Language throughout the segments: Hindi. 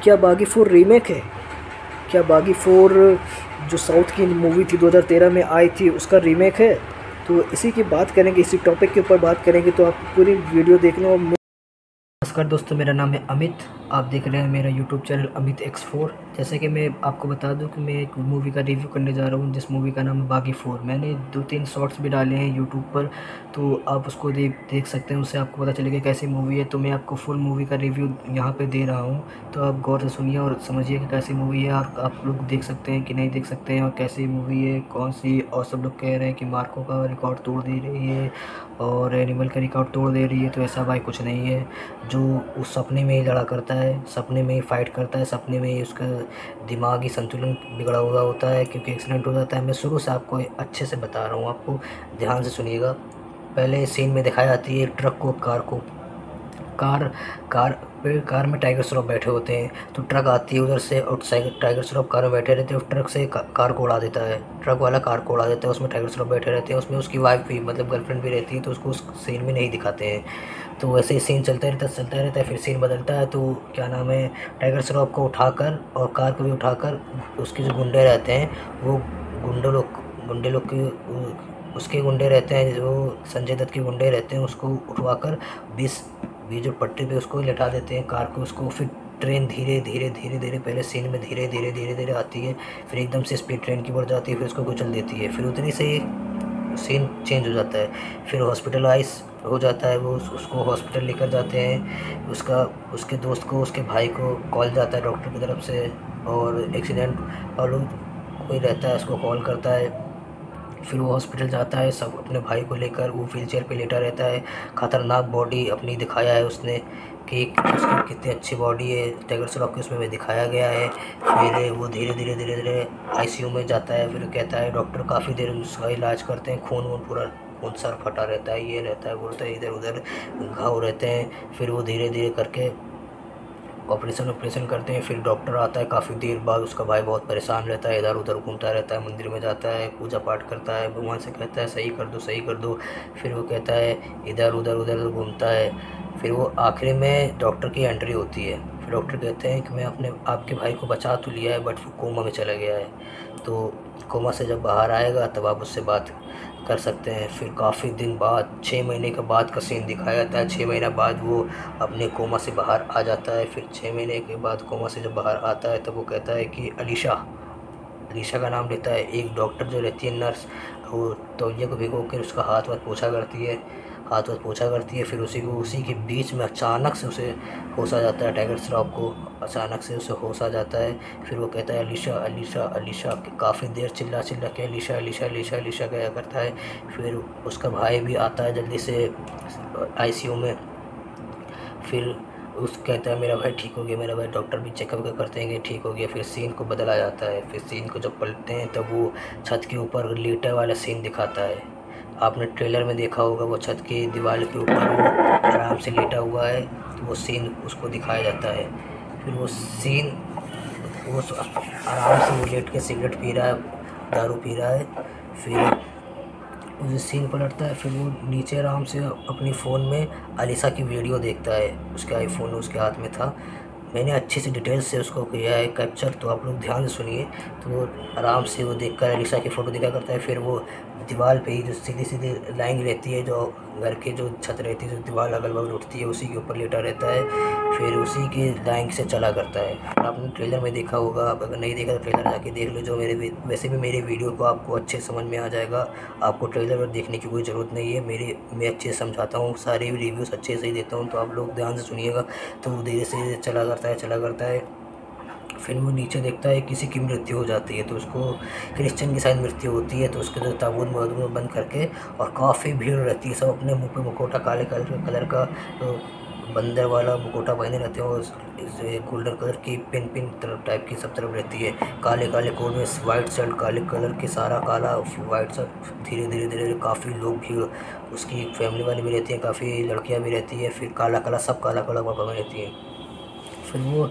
क्या बागी 4 रीमेक है? क्या बागी 4 जो साउथ की मूवी थी 2013 में आई थी उसका रीमेक है? तो इसी की बात करेंगे, इसी टॉपिक के ऊपर बात करेंगे, तो आप पूरी वीडियो देखना। नमस्कार दोस्तों, मेरा नाम है अमित। आप देख रहे हैं मेरा यूट्यूब चैनल अमित X4। जैसे कि मैं आपको बता दूं कि मैं एक मूवी का रिव्यू करने जा रहा हूं जिस मूवी का नाम है बागी 4। मैंने 2-3 शॉर्ट्स भी डाले हैं यूट्यूब पर, तो आप उसको देख सकते हैं। उससे आपको पता चलेगा कैसी मूवी है। तो मैं आपको फुल मूवी का रिव्यू यहाँ पर दे रहा हूँ, तो आप गौर से सुनिए और समझिए कि कैसी मूवी है। और आप लोग देख सकते हैं कि नहीं देख सकते हैं, और कैसी मूवी है, कौन सी। और सब लोग कह रहे हैं कि मार्को का रिकॉर्ड तोड़ दे रही है और एनिमल का रिकॉर्ड तोड़ दे रही है। तो ऐसा भाई कुछ नहीं है। जो उस सपने में ही लड़ा करता है, सपने में ही फाइट करता है, सपने में ही उसका दिमागी संतुलन बिगड़ा हुआ होता है क्योंकि एक्सीडेंट हो जाता है। मैं शुरू से आपको अच्छे से बता रहा हूँ, आपको ध्यान से सुनिएगा। पहले सीन में दिखाई जाती है ट्रक को, कार कार में टाइगर श्रॉफ बैठे होते हैं। तो ट्रक आती है उधर से और टाइगर श्रॉफ कार में बैठे रहते हैं। ट्रक से कार को उड़ा देता है, ट्रक वाला कार को उड़ा देता है। उसमें टाइगर श्रॉफ बैठे रहते हैं, उसमें उसकी वाइफ भी, मतलब गर्लफ्रेंड भी रहती है। तो उसको उस सीन में नहीं दिखाते हैं। तो वैसे ही सीन चलता रहता है। फिर सीन बदलता है, तो क्या नाम है, टाइगर श्रॉफ को उठाकर और कार को भी उठाकर उसके जो गुंडे रहते हैं, वो गुंडे लोग की उसके गुंडे रहते हैं, जो संजय दत्त के गुंडे रहते हैं, उसको उठवाकर 20 जो पटरी पे उसको लेटा देते हैं कार को। उसको फिर ट्रेन धीरे धीरे पहले सीन में धीरे धीरे आती है, फिर एकदम से स्पीड ट्रेन की बढ़ जाती है, फिर उसको कुचल देती है। फिर उतनी से सीन चेंज हो जाता है। फिर हॉस्पिटलाइज हो जाता है वो, उसको हॉस्पिटल लेकर जाते हैं। उसके दोस्त को, उसके भाई को कॉल जाता है डॉक्टर की तरफ से, और एक्सीडेंट और कोई रहता है उसको कॉल करता है। फिर वो हॉस्पिटल जाता है, सब अपने भाई को लेकर। वो व्हीलचेयर पे लेटा रहता है। खतरनाक बॉडी अपनी दिखाया है उसने कि उसकी कितनी अच्छी बॉडी है, टाइगर श्रॉफ के उसमें भी दिखाया गया है। फिर वो धीरे धीरे आईसीयू में जाता है। फिर कहता है डॉक्टर काफ़ी देर उसका इलाज करते हैं, खून पूरा खून सर फटा रहता है, ये रहता है, वो रहता है, इधर उधर घाव रहते हैं। फिर वो धीरे धीरे करके ऑपरेशन करते हैं। फिर डॉक्टर आता है काफ़ी देर बाद। उसका भाई बहुत परेशान रहता है, इधर उधर घूमता रहता है, मंदिर में जाता है, पूजा पाठ करता है, भगवान से कहता है सही कर दो सही कर दो। फिर वो कहता है इधर उधर घूमता है। फिर वो आखिरी में डॉक्टर की एंट्री होती है। फिर डॉक्टर कहते हैं कि मैं आपके भाई को बचा तो लिया है, बट वो कोमा में चला गया है। तो कोमा से जब बाहर आएगा तब आप उससे बात कर सकते हैं। फिर काफ़ी दिन बाद, 6 महीने के बाद का सीन दिखाया जाता है। 6 महीना बाद वो अपने कोमा से बाहर आ जाता है। फिर 6 महीने के बाद कोमा से जब बाहर आता है तब वो कहता है कि अलीशा का नाम लेता है। एक डॉक्टर जो रहती है, नर्स, वो तौलिया को भिगो कर उसका हाथ वाथ पोछा करती है। फिर उसी के बीच में अचानक से उसे होश आ जाता है। टाइगर श्रॉफ को अचानक से उसे होश आ जाता है। फिर वो कहता है अलीशा काफ़ी देर चिल्ला के अलीशा कहा करता है। फिर उसका भाई भी आता है जल्दी से आईसीयू में। फिर कहता है मेरा भाई ठीक हो गया, मेरा भाई। डॉक्टर भी चेकअप करते हैं कि ठीक हो गया। फिर सीन को बदला जाता है। फिर सीन को जब पलटते हैं तब वो छत के ऊपर लेटे वाला सीन दिखाता है। आपने ट्रेलर में देखा होगा, वो छत की दीवार के ऊपर वो आराम से लेटा हुआ है, तो वो सीन उसको दिखाया जाता है। फिर वो आराम से वो लेट के सिगरेट पी रहा है, दारू पी रहा है। फिर उस सीन पलटता है। फिर वो नीचे आराम से अपनी फ़ोन में अलीशा की वीडियो देखता है। उसका आईफोन उसके हाथ में था। मैंने अच्छी सी डिटेल्स से उसको किया है कैप्चर, तो आप लोग ध्यान से सुनिए। तो वो आराम से वो देखकर अलीशा की फ़ोटो दिखा करता है। फिर वो दीवार पे ही जो सीधी लाइन रहती है, जो घर की जो छत रहती है, जो दीवार अगल बगल उठती है, उसी के ऊपर लेटा रहता है। फिर उसी की लाइन से चला करता है। आपने ट्रेलर में देखा होगा, आप अगर नहीं देखा तो ट्रेलर जाके देख लो। जो वैसे भी मेरे वीडियो को आपको अच्छे समझ में आ जाएगा, आपको ट्रेलर देखने की कोई ज़रूरत नहीं है। मैं अच्छे से समझाता हूँ, सारे रिव्यूज़ अच्छे से ही देता हूँ, तो आप लोग ध्यान से सुनिएगा। तो वो धीरे से चला करता है। फिर वो नीचे देखता है किसी की मृत्यु हो जाती है, तो उसको क्रिश्चियन की शायद मृत्यु होती है। तो उसके जो ताबूत में बंद करके, और काफ़ी भीड़ रहती है, सब अपने मुंह पे मुखौटा काले कलर का बंदर वाला मुखौटा पहने रहते हैं, और गोल्डन कलर की पिन टाइप की सब तरफ रहती है। काले कोट में वाइट शर्ट, काले कलर की, सारा काला वाइट शर्ट। धीरे काफ़ी लोग भीड़, उसकी फैमिली वाली भी रहती है, काफ़ी लड़कियाँ भी रहती है। फिर काला सब काला कपड़ा में रहती है। फिर वो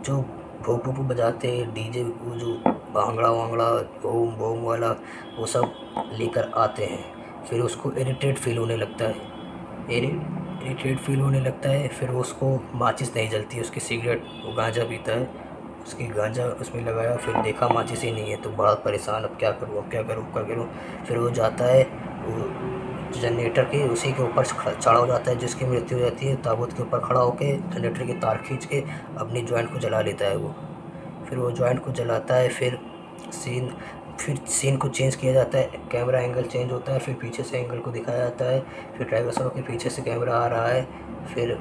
जो भोग बजाते हैं, डीजे, वो जो भांगड़ा ओम बोम वाला, वो सब लेकर आते हैं। फिर उसको इरिटेट फील होने लगता है। इरिटेट फील होने लगता है। फिर वो उसको माचिस नहीं जलती है, उसकी सिगरेट, वो गांजा पीता है, उसकी गांजा उसमें लगाया, फिर देखा माचिस ही नहीं है तो बड़ा परेशान, अब क्या करूँ, अब क्या करूँ, क्या करूँ। फिर वो जाता है, वो जनरेटर के उसी के ऊपर चढ़ा हो जाता है, जिसकी मृत्यु हो जाती है, ताबूत के ऊपर खड़ा होकर जनरेटर की तार खींच के अपनी जॉइंट को जला लेता है वो। फिर वो जॉइंट को जलाता है, फिर सीन को चेंज किया जाता है, कैमरा एंगल चेंज होता है, फिर पीछे से एंगल को दिखाया जाता है, फिर टाइगर श्रॉफ के पीछे से कैमरा आ रहा है, फिर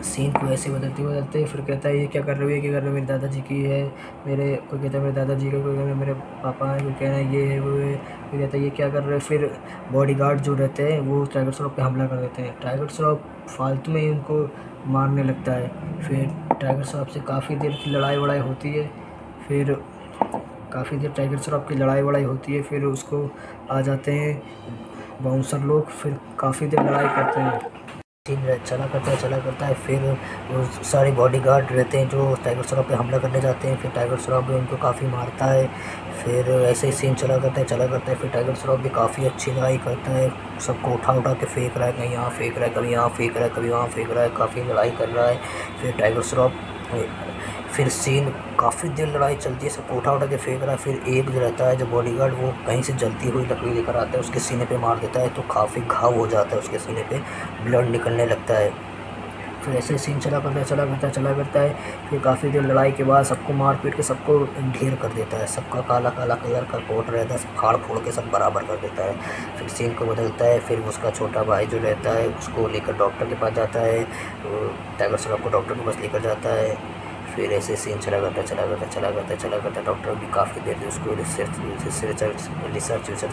सीन को ऐसे बदलते बदलते फिर कहता है ये क्या कर रहे हो, ये क्या कर रहे हो, मेरे दादाजी की है, मेरे कोई कहता है मेरे दादाजी का, कोई कहता है मेरे पापा हैं, कोई कह रहा है ये है वो है, कोई कहता है ये क्या कर रहे हो। फिर बॉडीगार्ड जो रहते हैं वो टाइगर श्रॉफ पे हमला कर देते हैं, टाइगर श्रॉफ फालतू में ही उनको मारने लगता है। फिर टाइगर श्रॉफ से काफ़ी देर की लड़ाई वड़ाई होती है, फिर काफ़ी देर टाइगर श्रॉफ की लड़ाई वड़ाई होती है, फिर उसको आ जाते हैं बाउंसर लोग, फिर काफ़ी देर लड़ाई करते हैं। सीन चला करता है, फिर वो सारे बॉडीगार्ड रहते हैं जो टाइगर श्रॉफ पे हमला करने जाते हैं, फिर टाइगर श्रॉफ भी उनको काफ़ी मारता है। फिर ऐसे ही सीन चला करता है, फिर टाइगर श्रॉफ भी काफ़ी अच्छी लड़ाई करता है, सबको उठा के फेंक रहा है, कहीं यहाँ फेंक रहा है, कभी यहाँ फेंक रहा है, कभी वहाँ फेंक रहा है, काफ़ी लड़ाई कर रहा है। फिर टाइगर श्रॉफ फिर सीन काफ़ी देर लड़ाई चलती है, सबको उठा के फेंक रहा है। फिर एक जो रहता है जो बॉडीगार्ड, वो कहीं से जलती हुई लकड़ी लेकर आता है, उसके सीने पे मार देता है, तो काफ़ी घाव हो जाता है उसके सीने पे, ब्लड निकलने लगता है। फिर ऐसे सीन चला करता है। फिर काफ़ी देर लड़ाई के बाद सबको मार पीट के सबको ढेर कर देता है, सबका काला कलर का कोट रहता है, सब फाड़ फोड़ के सब बराबर कर देता है। फिर सीन को बदलता है, फिर उसका छोटा भाई जो रहता है उसको लेकर डॉक्टर के पास जाता है, टाइगर श्रॉफ को डॉक्टर के पास लेकर जाता है। फिर ऐसे सीन चला करता। डॉक्टर भी काफ़ी देर उसको रिसर्च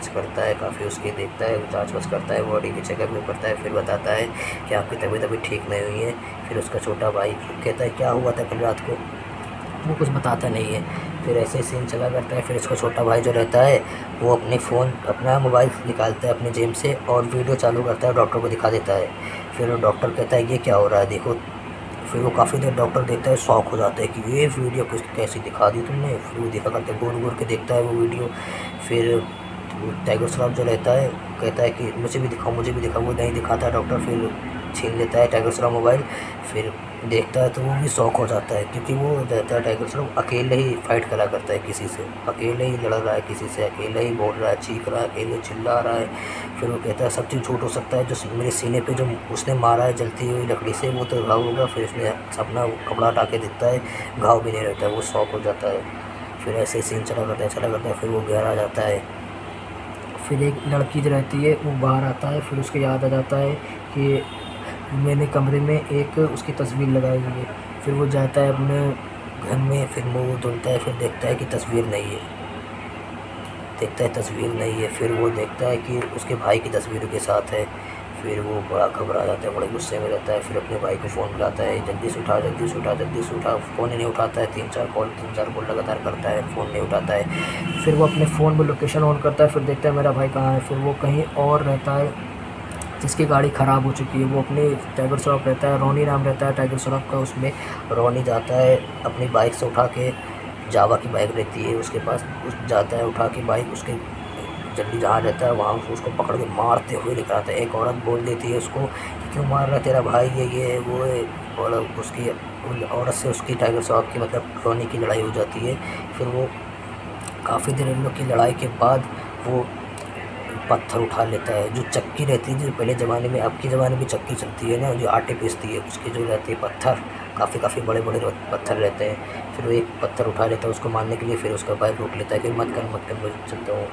करता है, काफ़ी उसकी देखता है, जाँच वाँच करता है, बॉडी की चेकअप भी करता है, फिर बताता है कि आपकी तबीयत अभी ठीक नहीं हुई है। फिर उसका छोटा भाई कहता है क्या हुआ था कल रात को, वो कुछ बताता नहीं है। फिर ऐसे सीन चला करता है, फिर उसका छोटा भाई जो रहता है वो अपना मोबाइल निकालता है अपने जेब से और वीडियो चालू करता है, डॉक्टर को दिखा देता है। फिर डॉक्टर कहता है ये क्या हो रहा है देखो। फिर वो काफ़ी देर डॉक्टर देखता है, शॉक हो जाता है कि ये वीडियो कैसी दिखा दी तुमने। फिर वो दिखा करते घूर के देखता है वो वीडियो। फिर टाइगर श्रॉफ जो रहता है कहता है कि मुझे भी दिखाओ, वो नहीं दिखाता डॉक्टर। फिर छीन लेता है टाइगर श्रॉफ मोबाइल, फिर देखता है तो वो भी शॉक हो जाता है, क्योंकि वो रहता है टाइगर श्रॉफ अकेले ही फाइट करा करता है किसी से, अकेले ही लड़ रहा है किसी से, अकेले ही बोल रहा है, चीख रहा है, अकेले चिल्ला रहा है। फिर वो कहता है सब चीज़ झूठ हो सकता है, जो मेरे सीने पे जो उसने मारा है जलती हुई लकड़ी से वो तो घाव होगा। फिर उसने अपना कपड़ा हटा के देखता है, घाव भी नहीं रहता है, वो शॉक हो जाता है। फिर ऐसे सीन चला करता है, फिर वो घर आ जाता है। फिर एक लड़की जो रहती है वो बाहर आता है, फिर उसको याद आ जाता है कि मैंने कमरे में एक उसकी तस्वीर लगाई हुई है। फिर वो जाता है अपने घर में, फिर मुँह धुलता है, फिर देखता है कि तस्वीर नहीं है, फिर वो देखता है कि उसके भाई की तस्वीर के साथ है। फिर वो बड़ा घबरा जाता है, बड़े गुस्से में रहता है। फिर अपने भाई को फ़ोन मिलाता है, जल्दी से उठा। फ़ोन ही नहीं उठाता है, 3-4 कॉल लगातार करता है, फ़ोन नहीं उठाता है। फिर वो अपने फ़ोन में लोकेशन ऑन करता है, फिर देखता है मेरा भाई कहाँ है। फिर वो कहीं और रहता है जिसकी गाड़ी ख़राब हो चुकी है। वो अपने टाइगर श्रॉफ रहता है, रोनी नाम रहता है टाइगर श्रॉफ का, उसमें रोनी जाता है अपनी बाइक से उठा के, जावा की बाइक रहती है उसके पास, जाता है उठा के बाइक, उसके जल्दी जहाँ रहता है वहाँ उसको पकड़ के मारते हुए लेकर आता है। एक औरत बोल देती है उसको कि क्यों मार रहा है, तेरा भाई ये वो है, और उसकी औरत से उसकी टाइगर श्रॉफ की मतलब रोनी की लड़ाई हो जाती है। फिर वो काफ़ी देर इन लोग की लड़ाई के बाद वो पत्थर उठा लेता है, जो चक्की रहती है, जो पहले ज़माने में, अब के ज़माने में चक्की चलती है ना, जो आटे पीसती है, उसके जो रहते हैं पत्थर, काफ़ी बड़े पत्थर रहते हैं। फिर वो एक पत्थर उठा लेता है उसको मारने के लिए, फिर उसका भाई रोक लेता है कि मत कर मैं चलता हूँ।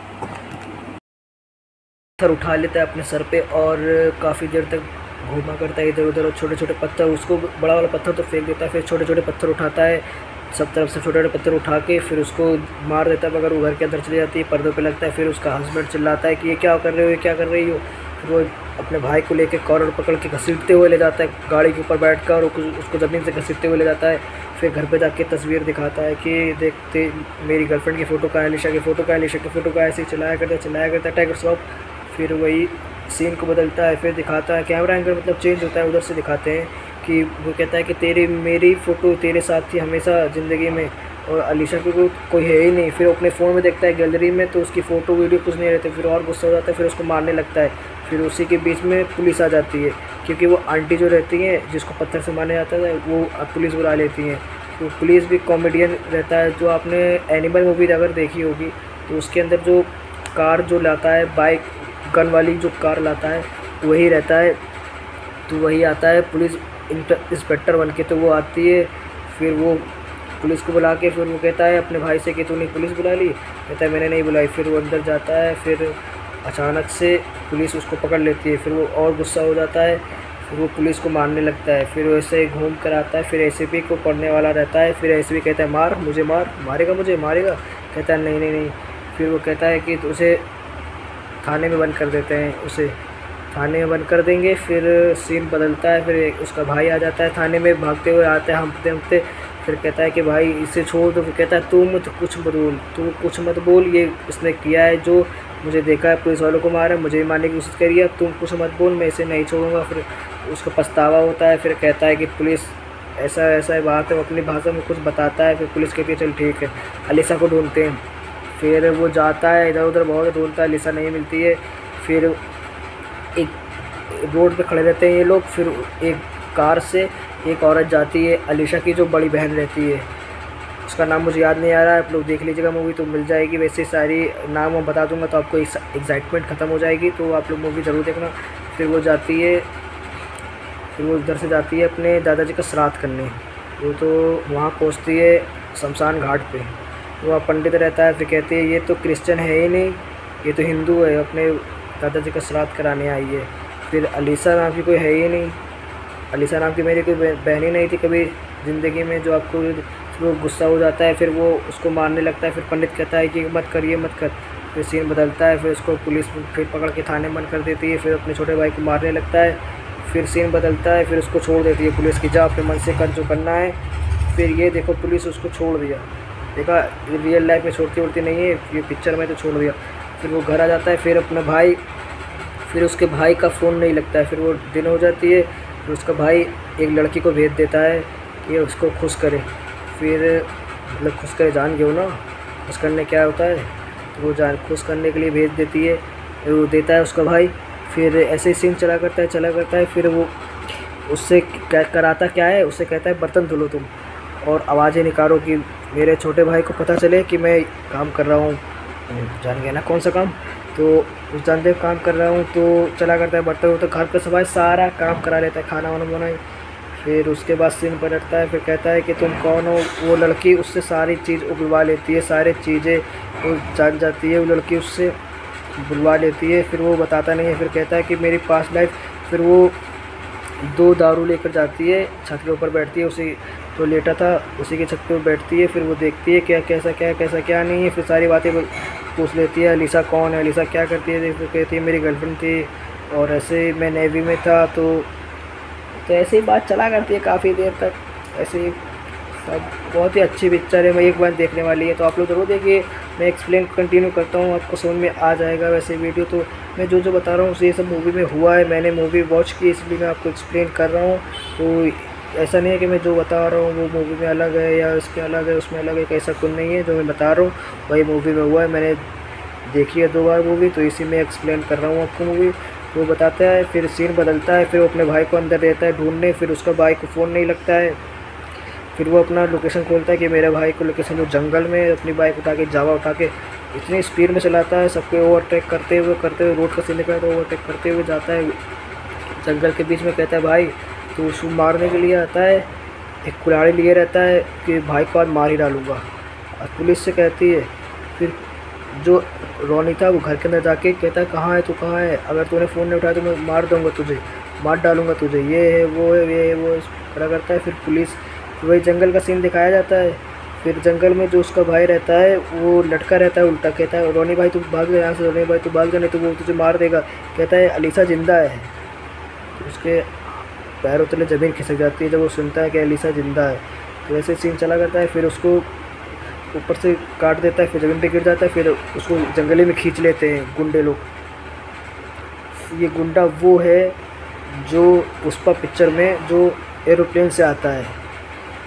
पत्थर उठा लेता है अपने सर पे और काफ़ी देर तक घूमा करता है इधर उधर, और छोटे छोटे पत्थर, उसको बड़ा वाला पत्थर तो फेंक देता है, फिर छोटे छोटे पत्थर उठाता है, सब तरफ से छोटे छोटे पत्थर उठा के फिर उसको मार देता है, मगर वो घर के अंदर चली जाती है, पर्दों पे लगता है। फिर उसका हस्बैंड चिल्लाता है कि ये क्या कर रहे हो, ये क्या कर रही हो। फिर वो अपने भाई को लेके कॉलर पकड़ के घसीटते हुए ले जाता है गाड़ी के ऊपर बैठ कर, और उसको ज़मीन से घसीटते हुए ले जाता है। फिर घर पे जाके तस्वीर दिखाता है कि देखते मेरी गर्लफ्रेंड की फ़ोटो का है, अलीशा की फ़ोटो का है, अलीशा की फ़ोटो का है, ऐसे ही चिल्लाया करता है टाइगर श्रॉफ। फिर वही सीन को बदलता है, फिर दिखाता है कैमरा एंगल मतलब चेंज होता है, उधर से दिखाते हैं कि वो कहता है कि मेरी फ़ोटो तेरे साथ थी हमेशा ज़िंदगी में, और अलीशा की कोई है ही नहीं। फिर अपने फ़ोन में देखता है गैलरी में, तो उसकी फ़ोटो वीडियो कुछ नहीं रहती। फिर और गुस्सा हो जाता है, फिर उसको मारने लगता है। फिर उसी के बीच में पुलिस आ जाती है, क्योंकि वो आंटी जो रहती हैं जिसको पत्थर से मारा जाता है वो पुलिस बुला लेती हैं। तो पुलिस भी कॉमेडियन रहता है। जो आपने एनिमल मूवी अगर देखी होगी तो उसके अंदर जो कार जो लाता है, बाइक गन वाली जो कार लाता है वही रहता है। तो वही आता है पुलिस इंस्पेक्टर बन के। तो वो आती है, फिर वो पुलिस को बुला के फिर वो कहता है अपने भाई से कि तूने पुलिस बुला ली। कहता है मैंने नहीं बुलाई। फिर वो अंदर जाता है, फिर अचानक से पुलिस उसको पकड़ लेती है। फिर वो और गुस्सा हो जाता है, फिर वो पुलिस को मारने लगता है। फिर वो ऐसे घूम कर आता है, फिर एसीपी को पढ़ने वाला रहता है। फिर एसीपी कहता है मार मुझे, मार, मारेगा मुझे, मारेगा। कहता है नहीं नहीं नहीं। फिर वो कहता है कि उसे थाने में बंद कर देते हैं, उसे थाने में बंद कर देंगे। फिर सीन बदलता है, फिर उसका भाई आ जाता है थाने में, भागते हुए आता है हंपते हंपते। फिर कहता है कि भाई इसे छोड़ दो। फिर कहता है तू मत कुछ मत बोल, तू कुछ मत बोल, ये इसने किया है जो मुझे देखा है, पुलिस वालों को मारा, मुझे भी मारने की कोशिश करी है, तुम कुछ मत बोल, मैं इसे नहीं छोड़ूंगा। फिर उसको पछतावा होता है। फिर कहता है कि पुलिस ऐसा ऐसा बात है, वो अपनी भाषा में कुछ बताता है। फिर पुलिस कहती है चल ठीक है, अलीसा को ढूंढते हैं। फिर वो जाता है इधर उधर बहुत ढूंढता है, अलीसा नहीं मिलती है। फिर एक रोड पे खड़े रहते हैं ये लोग। फिर एक कार से एक औरत जाती है, अलीशा की जो बड़ी बहन रहती है, उसका नाम मुझे याद नहीं आ रहा है, आप लोग देख लीजिएगा मूवी तो मिल जाएगी। वैसे सारी नाम मैं बता दूंगा तो आपको एक्साइटमेंट ख़त्म हो जाएगी, तो आप लोग मूवी ज़रूर देखना। फिर वो जाती है, फिर वो उधर से जाती है अपने दादाजी का श्राद्ध करने। वो तो वहाँ पहुँचती है शमशान घाट पे, वहाँ पंडित रहता है। फिर कहती है ये तो क्रिश्चियन है ही नहीं, ये तो हिंदू है, अपने दादाजी का श्राद्ध कराने आई है। फिर अलीसा नाम की कोई है ही नहीं, अलीसा नाम की मेरी कोई बहन ही नहीं थी कभी ज़िंदगी में जो आपको। वो गुस्सा हो जाता है, फिर वो उसको मारने लगता है। फिर पंडित कहता है कि मत कर, ये मत कर। फिर सीन बदलता है, फिर उसको पुलिस फिर पकड़ के थाने बंद कर देती है। फिर अपने छोटे भाई को मारने लगता है। फिर सीन बदलता है, फिर उसको छोड़ देती है पुलिस की, जा अपने मन से कर जो करना है। फिर ये देखो पुलिस उसको छोड़ दिया, देखा रियल लाइफ में छोड़ती उड़ती नहीं है, ये पिक्चर में तो छोड़ दिया। फिर वो घर आ जाता है, फिर अपना भाई, फिर उसके भाई का फ़ोन नहीं लगता है। फिर वो दिन हो जाती है, फिर उसका भाई एक लड़की को भेज देता है कि उसको खुश करे। फिर मतलब खुश करे, जान गए हो ना खुश करने क्या होता है, तो वो जान खुश करने के लिए भेज देती है, वो देता है उसका भाई। फिर ऐसे ही सीन चला करता है। फिर वो उससे क्या कराता क्या है, उससे कहता है बर्तन धुलो तुम और आवाज़ें निकालो कि मेरे छोटे भाई को पता चले कि मैं काम कर रहा हूँ। जान गया ना कौन सा काम, तो उस जानते काम कर रहा हूँ। तो चला करता है बर्तन, तो घर का सफाई सारा काम करा लेता है, खाना वाना बनाए। फिर उसके बाद सीन पलटता है, फिर कहता है कि तुम कौन हो। वो लड़की उससे सारी चीज़ उगलवा लेती है, सारी चीज़ें वो जान जाती है, वो लड़की उससे बुलवा लेती है। फिर वो बताता नहीं है, फिर कहता है कि मेरी पास्ट लाइफ। फिर वो 2 दारू लेकर जाती है, छत के ऊपर बैठती है, उसी तो लेटा था उसी के छत पे बैठती है। फिर वो देखती है क्या कैसा क्या नहीं है। फिर सारी बातें पूछ लेती है, अलीसा कौन है, अलीसा क्या करती है। फिर कहती है मेरी गर्लफ्रेंड थी और ऐसे मैं नेवी में था। तो ऐसे ही बात चला करती है काफ़ी देर तक। ऐसे ही सब बहुत ही अच्छी पिक्चर है, मैं एक बार देखने वाली है, तो आप लोग ज़रूर देखिए। मैं एक्सप्लेन कंटिन्यू करता हूँ, आपको समझ में आ जाएगा वैसे वीडियो। तो मैं जो बता रहा हूँ ये सब मूवी में हुआ है, मैंने मूवी वॉच की इसलिए मैं आपको एक्सप्लेन कर रहा हूँ। तो ऐसा नहीं है कि मैं जो बता रहा हूँ वो मूवी में अलग है या इसके अलग है उसमें अलग है, ऐसा कुछ नहीं है। जो मैं बता रहा हूँ वही मूवी में हुआ है, मैंने देखी है 2 बार मूवी, तो इसी में एक्सप्लेन कर रहा हूँ आपको मूवी। वो बताता है, फिर सीन बदलता है, फिर वो अपने भाई को अंदर रहता है ढूंढने। फिर उसका भाई को फ़ोन नहीं लगता है। फिर वो अपना लोकेशन खोलता है कि मेरे भाई को लोकेशन जो जंगल में, अपनी बाइक उठा के जावा उठा के इतनी स्पीड में चलाता है, सबके ओवरटेक करते हुए रोड का सीन निकला तो ओवरटेक करते हुए जाता है जंगल के बीच में। कहता है भाई तो उसको मारने के लिए आता है, एक कुल्हाड़ी लिए रहता है कि भाई को आज मार ही डालूँगा। और पुलिस से कहती है, फिर जो रोनी था वो घर के अंदर जाके कहता है कहाँ है तू, कहाँ है, अगर तूने फ़ोन नहीं उठाया तो मैं मार दूँगा तुझे, मार डालूँगा तुझे, ये है वो है ये है वो खड़ा करता है। फिर पुलिस, वही जंगल का सीन दिखाया जाता है। फिर जंगल में जो उसका भाई रहता है वो लटका रहता है उल्टा, कहता है रोनी भाई तू भाग जा यहाँ से, रोनी भाई तू भाग जा नहीं तो वो तुझे मार देगा। कहता है अलीसा ज़िंदा है, तो उसके पैरों तले ज़मीन खिसक जाती है जब वो सुनता है कि अलीसा ज़िंदा है। तो ऐसे सीन चला करता है, फिर उसको ऊपर से काट देता है, फिर ज़मीन पे गिर जाता है, फिर उसको जंगले में खींच लेते हैं गुंडे लोग। ये गुंडा वो है जो पुष्पा पिक्चर में जो एरोप्लेन से आता है,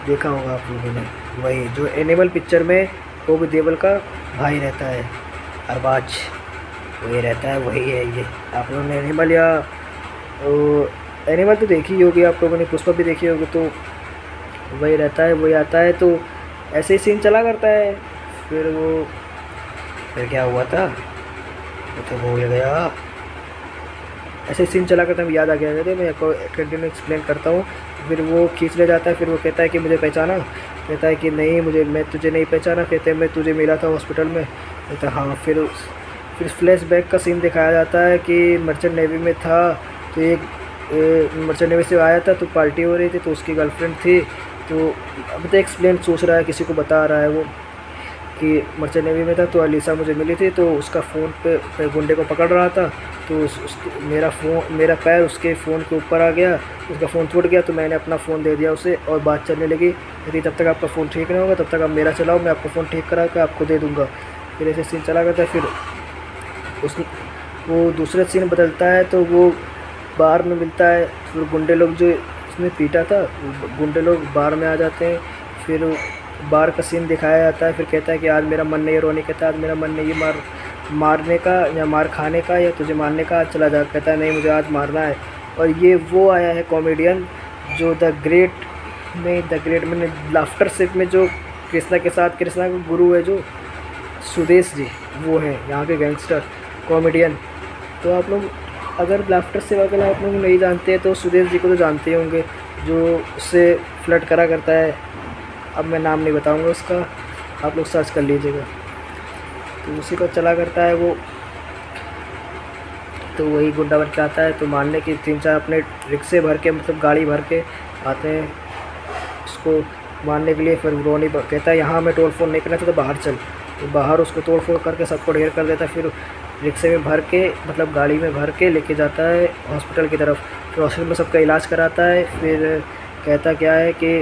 देखा होगा आप लोगों ने, वही जो एनिमल पिक्चर में वो भी देवल का भाई रहता है, अरबाज। वही रहता है, वही है ये। आप लोगों ने एनिमल या एनिमल तो देखी ही होगी, आप लोगों ने पुष्पा भी देखी होगी, तो वही रहता है, वही आता है, तो ऐसे ही सीन चला करता है। फिर क्या हुआ था वो तो भूल गया। ऐसे सीन चला करता है, याद आ गया था, मैं आपको कंटिन्यू एक्सप्लेन करता हूँ। फिर वो खींच ले जाता है, फिर वो कहता है कि मुझे पहचाना, कहता है कि नहीं मुझे, मैं तुझे नहीं पहचाना, कहते हैं मैं तुझे मिला था हॉस्पिटल में, कहता हाँ। फिर फ्लैशबैक का सीन दिखाया जाता है कि मर्चेंट नेवी में था, तो एक मर्चेंट नेवी से आया था, तो पार्टी हो रही थी, तो उसकी गर्लफ्रेंड थी, तो अब तो एक्सप्लेन सोच रहा है, किसी को बता रहा है वो कि मर्चेंट नेवी में था, तो अलीसा मुझे मिली थी, तो उसका फ़ोन पे गुंडे को पकड़ रहा था, तो मेरा पैर उसके फ़ोन के ऊपर आ गया, उसका फ़ोन टूट गया, तो मैंने अपना फ़ोन दे दिया उसे और बात चलने लगी। यदि तब तक आपका फ़ोन ठीक नहीं होगा तब तक आप मेरा चलाओ, मैं आपका फ़ोन ठीक करा के आपको दे दूँगा। फिर ऐसे सीन चला करता है। फिर वो दूसरा सीन बदलता है, तो वो बार में मिलता है, फिर गुंडे लोग जो उसने पीटा था, गुंडे लोग बार में आ जाते हैं। फिर बार का सीन दिखाया जाता है। फिर कहता है कि आज मेरा मन नहीं है, रोनी कहता है आज मेरा मन नहीं है मारने का या मार खाने का या तुझे मारने का, आज चला जा। कहता है नहीं मुझे आज मारना है। और ये वो आया है कॉमेडियन जो द ग्रेट मैंने लाफ्टर शिप में जो कृष्णा के साथ, कृष्णा का गुरु है जो सुदेश जी, वो है यहाँ के गैंगस्टर कॉमेडियन। तो आप लोग अगर लाफ्टर शिप अगर आप लोग नहीं जानते हैं तो सुदेश जी को तो जानते ही होंगे, जो उससे फ्लर्ट करा करता है। अब मैं नाम नहीं बताऊंगा उसका, आप लोग सर्च कर लीजिएगा। तो उसी को चला करता है वो, तो वही गुंडा बन के आता है, तो मारने की 3-4 अपने रिक्शे भर के, मतलब गाड़ी भर के आते हैं उसको मारने के लिए। फिर रोनी कहता है यहाँ मैं तोड़ फोड़ नहीं करना चाहता, बाहर चल। तो बाहर उसको तोड़ फोड़ करके सबको ढेर कर देता है। फिर रिक्शे में भर के, मतलब गाड़ी में भर के लेके जाता है हॉस्पिटल की तरफ। फिर हॉस्पिटल में सबका इलाज कराता है। फिर कहता क्या है कि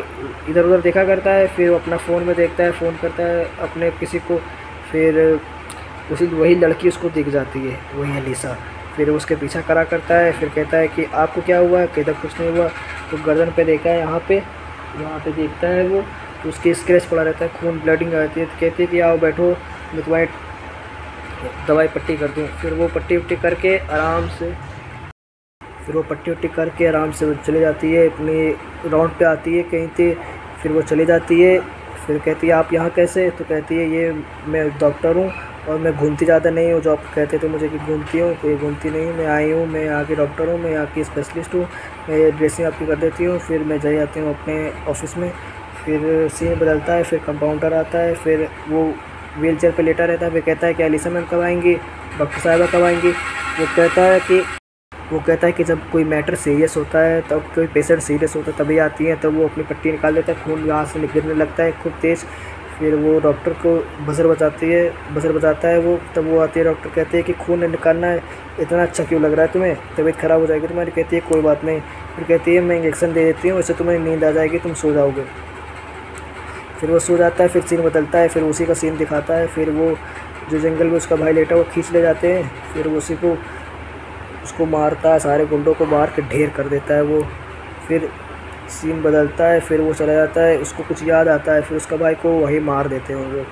इधर उधर देखा करता है, फिर वो अपना फ़ोन में देखता है, फ़ोन करता है अपने किसी को। फिर वही लड़की उसको दिख जाती है, वही अलीसा। फिर उसके पीछा करा करता है। फिर कहता है कि आपको क्या हुआ है, कहता कुछ नहीं हुआ। तो गर्दन पे देखा है, वहाँ पे देखता है वो, तो उसके स्क्रैच पड़ा रहता है, खून ब्लडिंग आती है। तो कहती है कि आओ बैठो, मैं तुम्हारी दवाई पट्टी कर दूँ। फिर वो पट्टी वट्टी करके आराम से, वो चले जाती है, अपनी राउंड पे आती है कहीं पे। फिर वो चली जाती है। फिर कहती है आप यहाँ कैसे, तो कहती है ये मैं डॉक्टर हूँ और मैं घूमती ज़्यादा नहीं हूँ, जो आप कहते थे मुझे कि घूमती हूँ, तो ये घूमती नहीं हूँ, मैं आई हूँ, मैं यहाँ की डॉक्टर हूँ, मैं यहाँ की स्पेशलिस्ट हूँ, मैं ये ड्रेसिंग आपकी कर देती हूँ। फिर मैं चली जाती हूँ अपने ऑफिस में। फिर सीन बदलता है, फिर कंपाउंडर आता है, फिर वो व्हील चेयर पर लेटा रहता है। फिर कहता है कि अलीसा मैम कब आएंगी, डॉक्टर साहिबा कब आएंगी। वो कहता है कि जब कोई मैटर सीरियस होता है, तब कोई पेशेंट सीरियस होता है तभी आती हैं। तब वो अपनी पट्टी निकाल देता है, खून यहाँ से गिरने लगता है खूब तेज़। फिर वो डॉक्टर को बजर बजाता है वो, तब वो आती है। डॉक्टर कहते हैं कि खून निकालना है, इतना अच्छा क्यों लग रहा है तुम्हें, तबीयत ख़राब हो जाएगी तुम्हारी। कहती है कोई बात नहीं। फिर कहती है मैं इंजेक्शन दे देती हूँ, इससे तुम्हें नींद आ जाएगी, तुम सो जाओगे। फिर वो सो जाता है। फिर सीन बदलता है, फिर उसी का सीन दिखाता है। फिर वो जो जंगल में उसका भाई लेटा वो खींच ले जाते हैं। फिर वो उसी को उसको मारता है, सारे गुंडों को मार के ढेर कर देता है वो। फिर सीन बदलता है, फिर वो चला जाता है, उसको कुछ याद आता है, फिर उसका भाई को वही मार देते हैं वो।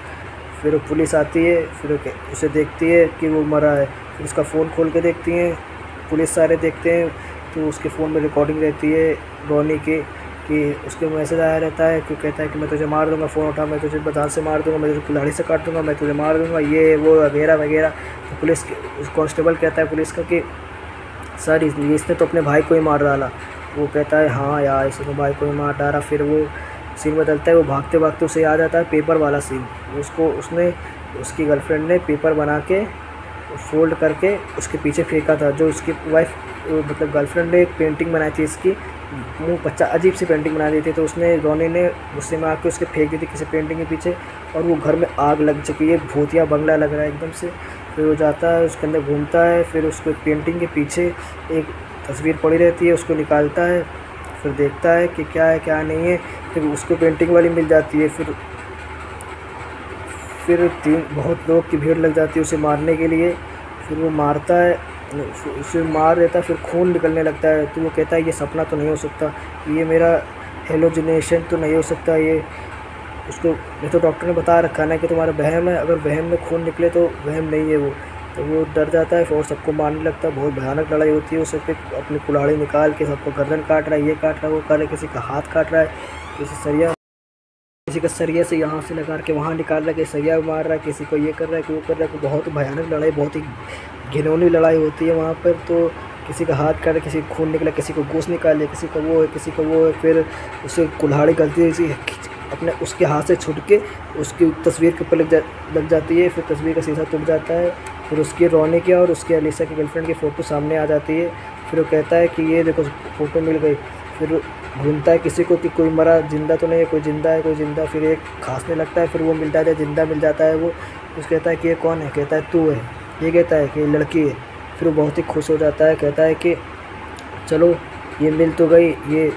फिर पुलिस आती है, फिर उसे देखती है कि वो मरा है। फिर उसका फ़ोन खोल के देखती हैं, पुलिस सारे देखते हैं, तो उसके फ़ोन में रिकॉर्डिंग रहती है रोनी की, कि उसके मैसेज आया रहता है कि कहता है कि मैं तुझे मार दूंगा, फ़ोन उठा, मैं तुझे बदान से मार दूंगा, मैं तुझे कुल्हाड़ी से काट दूंगा, मैं तुझे मार दूंगा, ये वो वगैरह वगैरह। तो पुलिस कांस्टेबल कहता है पुलिस का कि सर इसने तो अपने भाई को ही मार डाला। वो कहता है हाँ यार इसने तो भाई को ही मार डाला। फिर वो सीन बदलता है, वो भागते भागते उसे याद आता है पेपर वाला सीन। उसकी गर्लफ्रेंड ने पेपर बना के फोल्ड करके उसके पीछे फेंका था, जो उसकी वाइफ मतलब गर्लफ्रेंड ने एक पेंटिंग बनाई थी, इसकी मुँह बच्चा अजीब सी पेंटिंग बना दी थी। तो उसने रोनी ने गुस्से में आके उसके फेंक दी थी किसी पेंटिंग के पीछे, और वो घर में आग लग चुकी है, भूतिया बंगला लग रहा है एकदम से। फिर वो जाता है, उसके अंदर घूमता है, फिर उसको पेंटिंग के पीछे एक तस्वीर पड़ी रहती है, उसको निकालता है, फिर देखता है कि क्या है क्या नहीं है। फिर उसको पेंटिंग वाली मिल जाती है। फिर बहुत लोग की भीड़ लग जाती है उसे मारने के लिए। फिर वो मारता है, उसे मार देता है, फिर खून निकलने लगता है। तो वो कहता है ये सपना तो नहीं हो सकता, ये मेरा हेलोजिनेशन तो नहीं हो सकता, ये उसको नहीं तो डॉक्टर ने बता रखा ना कि तुम्हारा वहम है, अगर वहम में खून निकले तो वहम नहीं है वो। तो वो डर जाता है और सबको मारने लगता है। बहुत भयानक लड़ाई होती है। उसे फिर अपनी कुल्हाड़ी निकाल के सबको गर्दन काट रहा है, ये काट रहा है, वो काट रहा है, किसी का हाथ काट रहा है, किसी का सरिया से यहाँ से लगा के वहाँ निकाल रहा है, किसी सरिया मार रहा है, किसी को ये कर रहा है, कि वो कर रहा है। बहुत भयानक लड़ाई, बहुत ही घिनौनी लड़ाई होती है वहाँ पर। तो किसी का हाथ काटा, किसी को खून निकला, किसी को गोश्त निकाले, किसी का वो है, किसी का वो है। फिर उसे कुल्हाड़ी गलती से अपने उसके हाथ से छूट के उसकी तस्वीर के ऊपर लग जाती है। फिर तस्वीर का शीशा टूट जाता है। फिर उसकी रोनी की और उसकी अलीसा की गर्लफ्रेंड की फ़ोटो सामने आ जाती है। फिर वो कहता है कि ये देखो फ़ोटो मिल गई। फिर ढूंढता है किसी को कि कोई मरा जिंदा तो नहीं है, कोई ज़िंदा है, कोई ज़िंदा। फिर एक खांसने लगता है, फिर वो मिलता है, ज़िंदा मिल जाता है वो। उसको कहता है कि ये कौन है? कहता है तू है। ये कहता है कि ये लड़की है। फिर वो बहुत ही खुश हो जाता है, कहता है कि चलो ये मिल तो गई, ये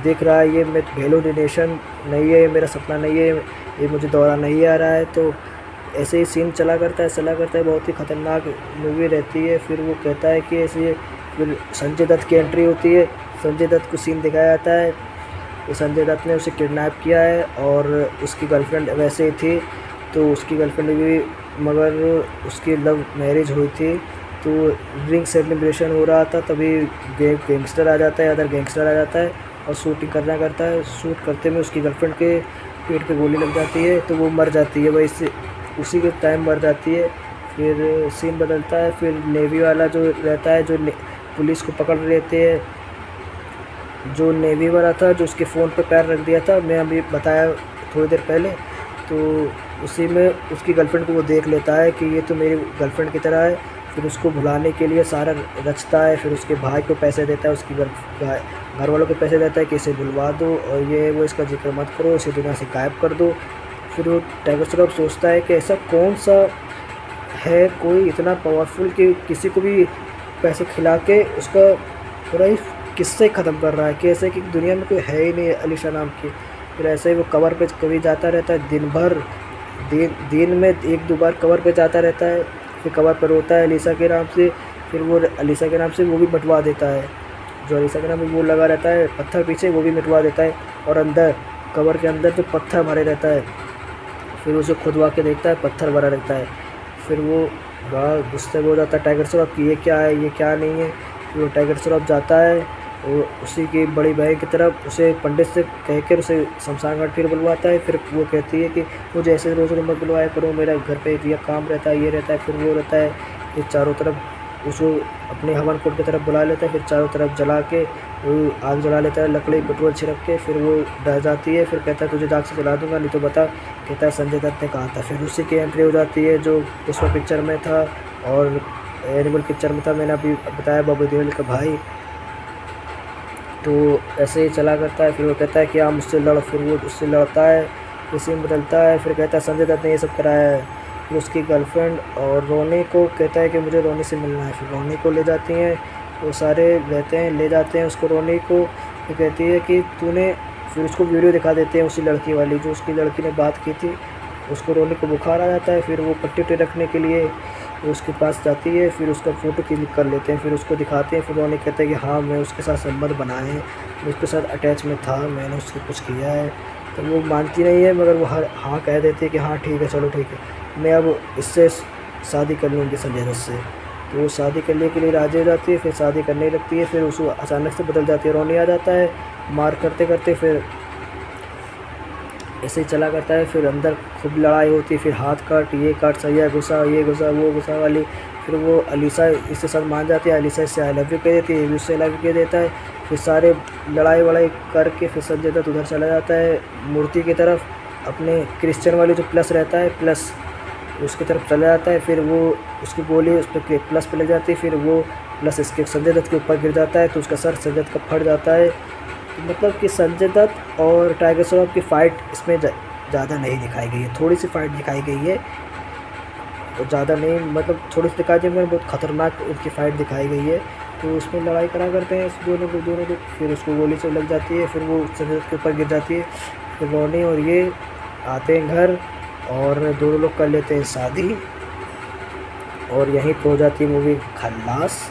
देख रहा है, ये मैं हेलुसिनेशन नहीं है, ये मेरा सपना नहीं है, ये मुझे दौरा नहीं आ रहा है। तो ऐसे ही सीन चला करता है। बहुत ही ख़तरनाक मूवी रहती है। फिर वो कहता है कि ऐसे फिर संजय दत्त की एंट्री होती है। संजय दत्त को सीन दिखाया जाता है कि संजय दत्त ने उसे किडनैप किया है और उसकी गर्लफ्रेंड वैसे ही थी। तो उसकी गर्लफ्रेंड भी, मगर उसकी लव मैरिज हुई थी। तो रिंग सेलिब्रेशन हो रहा था, तभी गैंगस्टर आ जाता है, अदर गैंगस्टर आ जाता है और शूटिंग करता है। शूट करते में उसकी गर्लफ्रेंड के पेट पे गोली लग जाती है, तो वो मर जाती है। वही से उसी के टाइम मर जाती है। फिर सीन बदलता है। फिर नेवी वाला जो रहता है, जो पुलिस को पकड़ लेते हैं, जो नेवी वाला था, जो उसके फ़ोन पे पैर रख दिया था, मैं अभी बताया थोड़ी देर पहले। तो उसी में उसकी गर्लफ्रेंड को वो देख लेता है कि ये तो मेरी गर्लफ्रेंड की तरह है। फिर उसको भुलाने के लिए सारा रचता है। फिर उसके भाई को पैसे देता है, उसकी घर वालों को पैसे देता है कि इसे बुलवा दो और ये वो इसका जिक्र मत करो, इसे दुनिया से गायब कर दो। फिर वो टाइगर श्रॉफ सोचता है कि ऐसा कौन सा है कोई इतना पावरफुल कि किसी को भी पैसे खिला के उसका पूरा ही किस्से ख़त्म कर रहा है, कि ऐसे कि दुनिया में कोई है ही नहीं अलीशा नाम की। फिर ऐसे ही वो कवर पे कभी जाता रहता है, दिन भर दिन में 1-2 बार कवर पे जाता रहता है। फिर कवर पर रोता है अलीशा के नाम से। फिर वो अलीशा के नाम से वो भी मिटवा देता है, जो अलीशा के नाम में वो लगा रहता है पत्थर पीछे, वो भी मिटवा देता है। और अंदर कवर के अंदर जो पत्थर भरे रहता है, फिर उसे खुदवा के देखता है, पत्थर भरा रहता है। फिर वो बड़ा गुस्से में हो जाता है टाइगर श्रॉफ कि ये क्या है, ये क्या नहीं है। फिर वो टाइगर श्रॉफ जाता है वो उसी की बड़ी बहन की तरफ, उसे पंडित से कहकर उसे शमशान घाट फिर बुलवाता है। फिर वो कहती है कि मुझे ऐसे रोज़ मत बुलवाया करो, मेरा घर पे ये काम रहता है, ये रहता है, फिर वो रहता है। फिर चारों तरफ उसको अपने हवन कुंड की तरफ बुला लेता है। फिर चारों तरफ जला के वो आग जला लेता है, लकड़ी पेट्रोल छिड़क के। फिर वो डर जाती है। फिर कहता है तुझे जाग से जला दूंगा, नहीं तो बता। कहता है संजय दत्त ने कहा था। फिर उसी की एंट्री हो जाती है जो पुष्पा पिक्चर में था और एनिमल पिक्चर में था, मैंने अभी बताया, बॉबी देओल का भाई। तो ऐसे ही चला करता है। फिर वो कहता है कि आप मुझसे लड़। फिर वो उससे लड़ता है, फिर सीन बदलता है। फिर कहता है संजय दत्त ने ये सब कराया है। फिर उसकी गर्लफ्रेंड और रोनी को कहता है कि मुझे रोनी से मिलना है। फिर रोनी को ले जाती हैं, वो सारे रहते हैं, ले जाते हैं उसको रोनी को। फिर कहती है कि तूने, फिर उसको वीडियो दिखा देते हैं उसी लड़की वाली जो उसकी लड़की ने बात की थी। उसको रोनी को बुखार आ जाता है। फिर वो पट्टी उट्टी रखने के लिए वो उसके पास जाती है। फिर उसका फ़ोटो क्लिक कर लेते हैं, फिर उसको दिखाते हैं। फिर रोनी कहते हैं कि हाँ मैं उसके साथ संबंध बनाए हैं, मैं उसके साथ अटैच में था, मैंने उससे कुछ किया है। तो वो मानती नहीं है, मगर वो हाँ कह देती है कि हाँ ठीक है, चलो ठीक है, मैं अब इससे शादी कर लूँगी संजय दत्त से। तो वो शादी करने के लिए राजी हो जाती है। फिर शादी करने लगती है। फिर उसको अचानक से बदल जाती है, रोनी आ जाता है मार करते करते। फिर ऐसे ही चला करता है। फिर अंदर खूब लड़ाई होती है। फिर हाथ काट, ये काट, सही घुसा, ये घुसा, वो घुसा वाली। फिर वो अलीशा इससे सब मान जाती है, अलीशा इससे आई लव यू कह देती है, ये भी उससे आई लव यू कह देता है। फिर सारे लड़ाई वड़ाई करके फिर संजय दत्त उधर चला जाता है मूर्ति की तरफ, अपने क्रिश्चियन वाली जो प्लस रहता है, प्लस उसकी तरफ चला जाता है। फिर वो उसकी गोली उस पर प्लस पे लग जाती है। फिर वो प्लस इसके संजय दत्त के ऊपर गिर जाता है, तो उसका सर संजय दत्त का फट जाता है। तो मतलब कि संजय दत्त और टाइगर श्रॉफ की फ़ाइट इसमें ज़्यादा नहीं दिखाई गई है, थोड़ी सी फ़ाइट दिखाई गई है, तो ज़्यादा नहीं, मतलब थोड़ी सी दिखाई गई मगर बहुत ख़तरनाक उनकी फ़ाइट दिखाई गई है। तो उसमें लड़ाई करा करते हैं दोनों को, फिर उसको गोली से लग जाती है। फिर वो संजय दत्त के ऊपर गिर जाती है। फिर रोनी और ये आते हैं घर और दोनों लोग कर लेते हैं शादी, और यहीं पर हो जाती है मूवी खल्लास।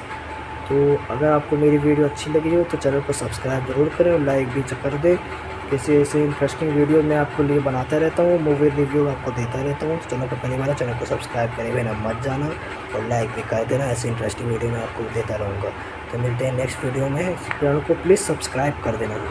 तो अगर आपको मेरी वीडियो अच्छी लगी हो तो चैनल को सब्सक्राइब ज़रूर करें और लाइक भी कर दें। ऐसे ऐसे इंटरेस्टिंग वीडियो मैं आपको लिए बनाता रहता हूँ, मूवी रिव्यू आपको देता रहता हूँ। चैनल पर पहली बार चैनल को सब्सक्राइब करे बिना मत जाना और लाइक भी कर देना। ऐसे इंटरेस्टिंग वीडियो मैं आपको देता रहूँगा। तो मिलते हैं नेक्स्ट वीडियो में। चैनल को प्लीज़ सब्सक्राइब कर देना।